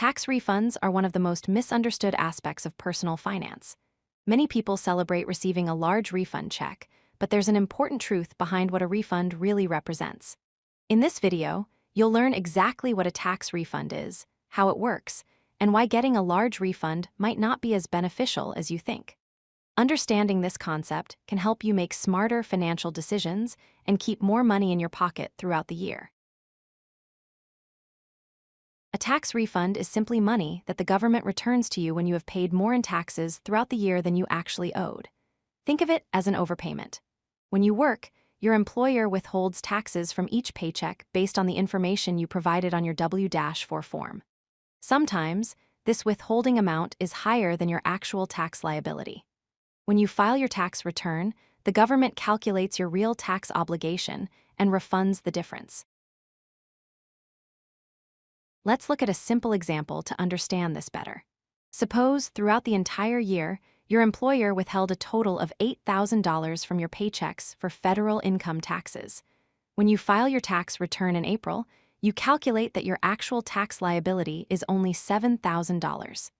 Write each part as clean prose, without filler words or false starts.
Tax refunds are one of the most misunderstood aspects of personal finance. Many people celebrate receiving a large refund check, but there's an important truth behind what a refund really represents. In this video, you'll learn exactly what a tax refund is, how it works, and why getting a large refund might not be as beneficial as you think. Understanding this concept can help you make smarter financial decisions and keep more money in your pocket throughout the year. A tax refund is simply money that the government returns to you when you have paid more in taxes throughout the year than you actually owed. Think of it as an overpayment. When you work, your employer withholds taxes from each paycheck based on the information you provided on your W-4 form. Sometimes, this withholding amount is higher than your actual tax liability. When you file your tax return, the government calculates your real tax obligation and refunds the difference. Let's look at a simple example to understand this better. Suppose throughout the entire year, your employer withheld a total of $8,000 from your paychecks for federal income taxes. When you file your tax return in April, you calculate that your actual tax liability is only $7,000.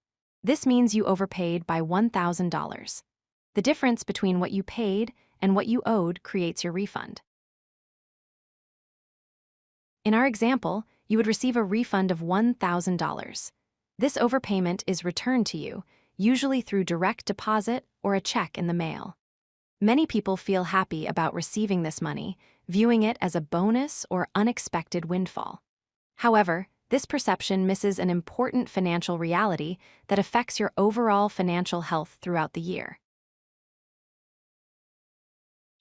This means you overpaid by $1,000. The difference between what you paid and what you owed creates your refund. In our example, you would receive a refund of $1,000. This overpayment is returned to you, usually through direct deposit or a check in the mail. Many people feel happy about receiving this money, viewing it as a bonus or unexpected windfall. However, this perception misses an important financial reality that affects your overall financial health throughout the year.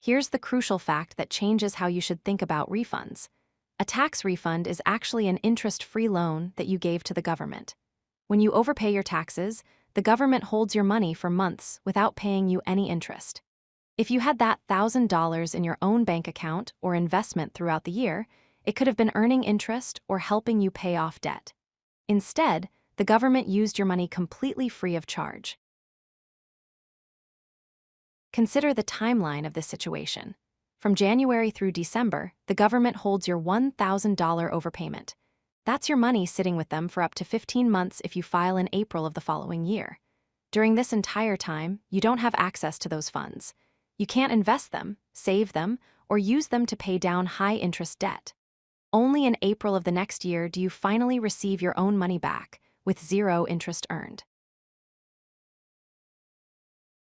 Here's the crucial fact that changes how you should think about refunds. A tax refund is actually an interest-free loan that you gave to the government. When you overpay your taxes, the government holds your money for months without paying you any interest. If you had that $1,000 in your own bank account or investment throughout the year, it could have been earning interest or helping you pay off debt. Instead, the government used your money completely free of charge. Consider the timeline of this situation. From January through December, the government holds your $1,000 overpayment. That's your money sitting with them for up to 15 months if you file in April of the following year. During this entire time, you don't have access to those funds. You can't invest them, save them, or use them to pay down high-interest debt. Only in April of the next year do you finally receive your own money back, with zero interest earned.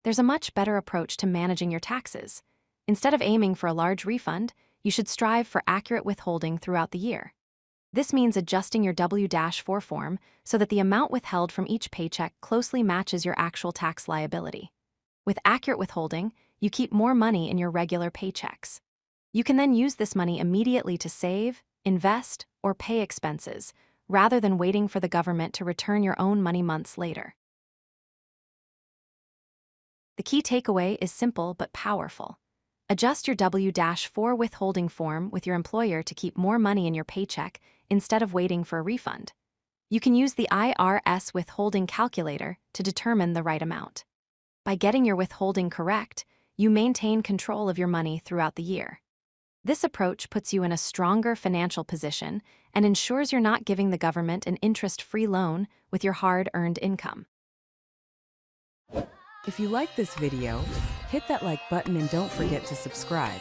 There's a much better approach to managing your taxes. Instead of aiming for a large refund, you should strive for accurate withholding throughout the year. This means adjusting your W-4 form so that the amount withheld from each paycheck closely matches your actual tax liability. With accurate withholding, you keep more money in your regular paychecks. You can then use this money immediately to save, invest, or pay expenses, rather than waiting for the government to return your own money months later. The key takeaway is simple but powerful. Adjust your W-4 withholding form with your employer to keep more money in your paycheck instead of waiting for a refund. You can use the IRS withholding calculator to determine the right amount. By getting your withholding correct, you maintain control of your money throughout the year. This approach puts you in a stronger financial position and ensures you're not giving the government an interest-free loan with your hard-earned income. If you like this video, hit that like button and don't forget to subscribe.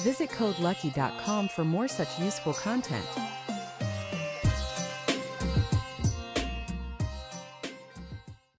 Visit CodeLucky.com for more such useful content.